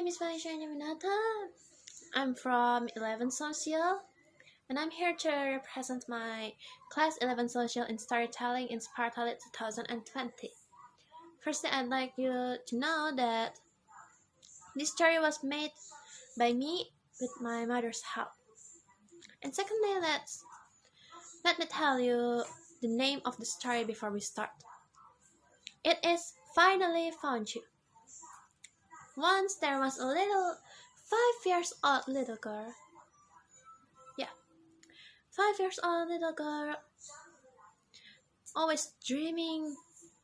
name is Felicia Angel. I'm from 11 Social, and I'm here to represent my class 11 Social in Storytelling in Spartalit 2020. Firstly, I'd like you to know that this story was made by me with my mother's help. And secondly, let me tell you the name of the story before we start. It is Finally Found You. Once there was a little 5-year-old little girl. 5-year-old little girl, always dreaming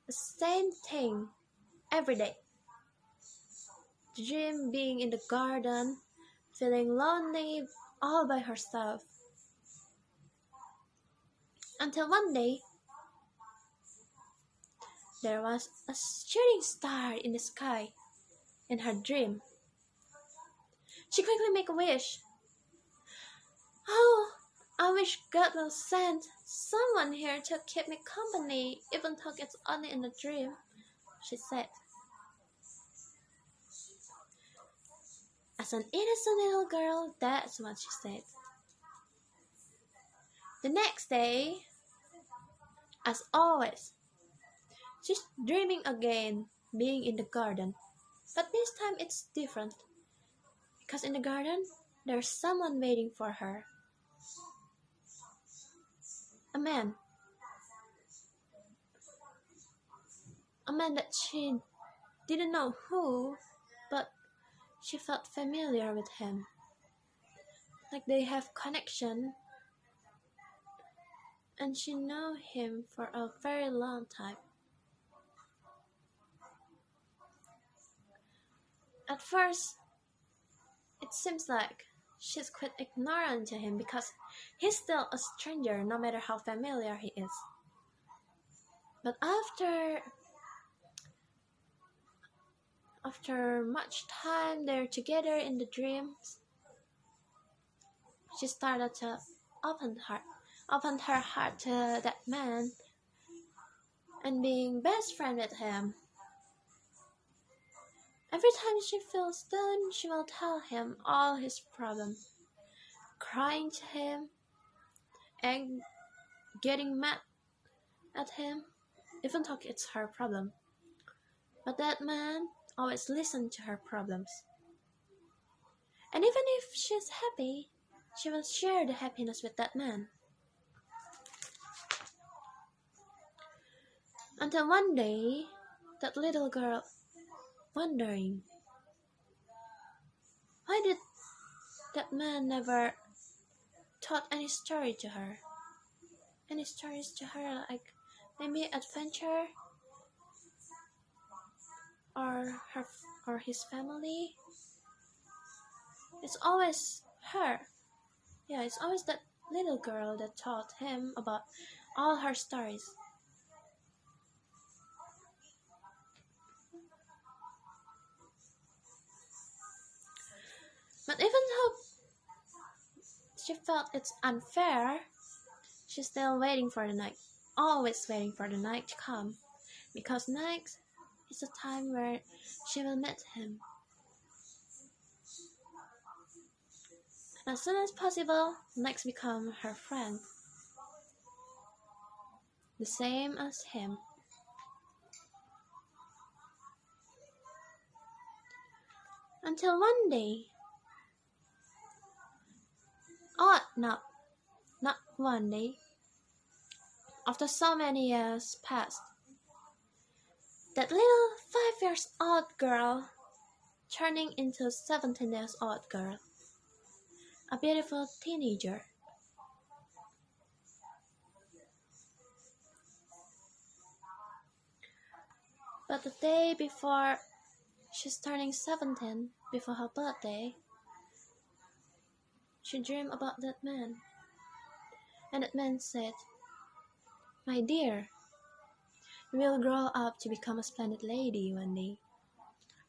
the same thing every day. The dream being in the garden, feeling lonely all by herself. Until one day, there was a shooting star in the sky in her dream. She quickly made a wish. Oh, I wish God will send someone here to keep me company, even though it's only in a dream, she said. As an innocent little girl, that's what she said. The next day, as always, she's dreaming again, being in the garden. But this time it's different, because in the garden, there's someone waiting for her. A man that she didn't know who, but she felt familiar with him, like they have connection, and she knew him for a very long time. At first, it seems like she's quite ignorant to him because he's still a stranger no matter how familiar he is. But after much time they're together in the dreams, she started to open her heart to that man and being best friend with him. Every time she feels down, she will tell him all his problems, crying to him and getting mad at him, even though it's her problem. But that man always listens to her problems. And even if she's happy, she will share the happiness with that man. Until one day, that little girl wondering, why did that man never taught any story to her? Any stories to her, like maybe adventure or his family? It's always her. Yeah, it's always that little girl that taught him about all her stories. But even though she felt it's unfair, she's still waiting for the night, always waiting for the night to come, because night is a time where she will meet him. And as soon as possible, night become her friend, the same as him. Until one day, not one day, after so many years passed, that little 5-year-old girl turning into a 17-year-old girl, a beautiful teenager. But the day before she's turning 17, before her birthday, she dreamed about that man. And that man said, "My dear, you will grow up to become a splendid lady one day,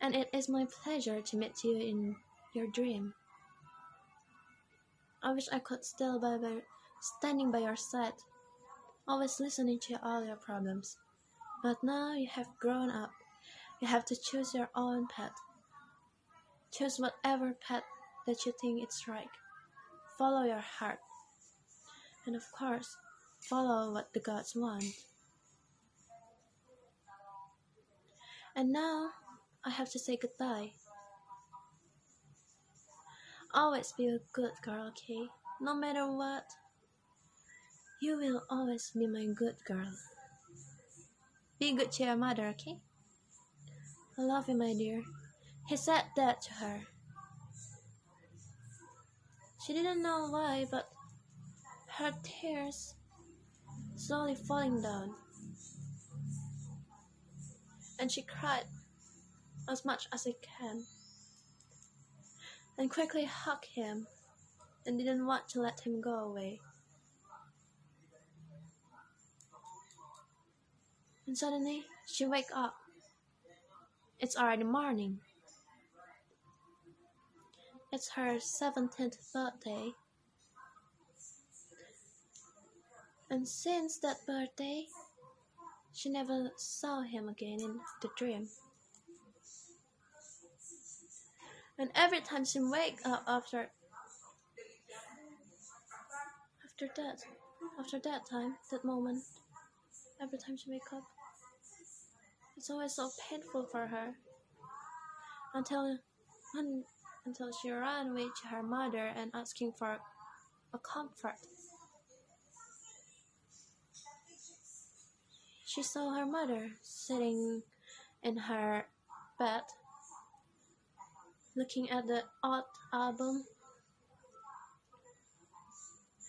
and it is my pleasure to meet you in your dream. I wish I could still be standing by your side, always listening to all your problems. But now you have grown up. You have to choose your own path. Choose whatever path that you think is right. Follow your heart. And of course, follow what the gods want. And now, I have to say goodbye. Always be a good girl, okay? No matter what, you will always be my good girl. Be good to your mother, okay? I love you, my dear. He said that to her. She didn't know why, but her tears slowly falling down. And she cried as much as she can. And quickly hugged him and didn't want to let him go away. And suddenly, she wakes up. It's already morning. It's her 17th birthday. And since that birthday, she never saw him again in the dream. And every time she wakes up after that moment, every time she wakes up, it's always so painful for her. Until she ran away to her mother and asking for a comfort. She saw her mother sitting in her bed, looking at the art album,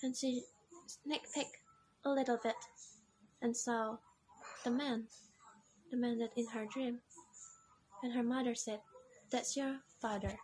and she sneak peeked a little bit and saw the man that in her dream. And her mother said, "That's your father."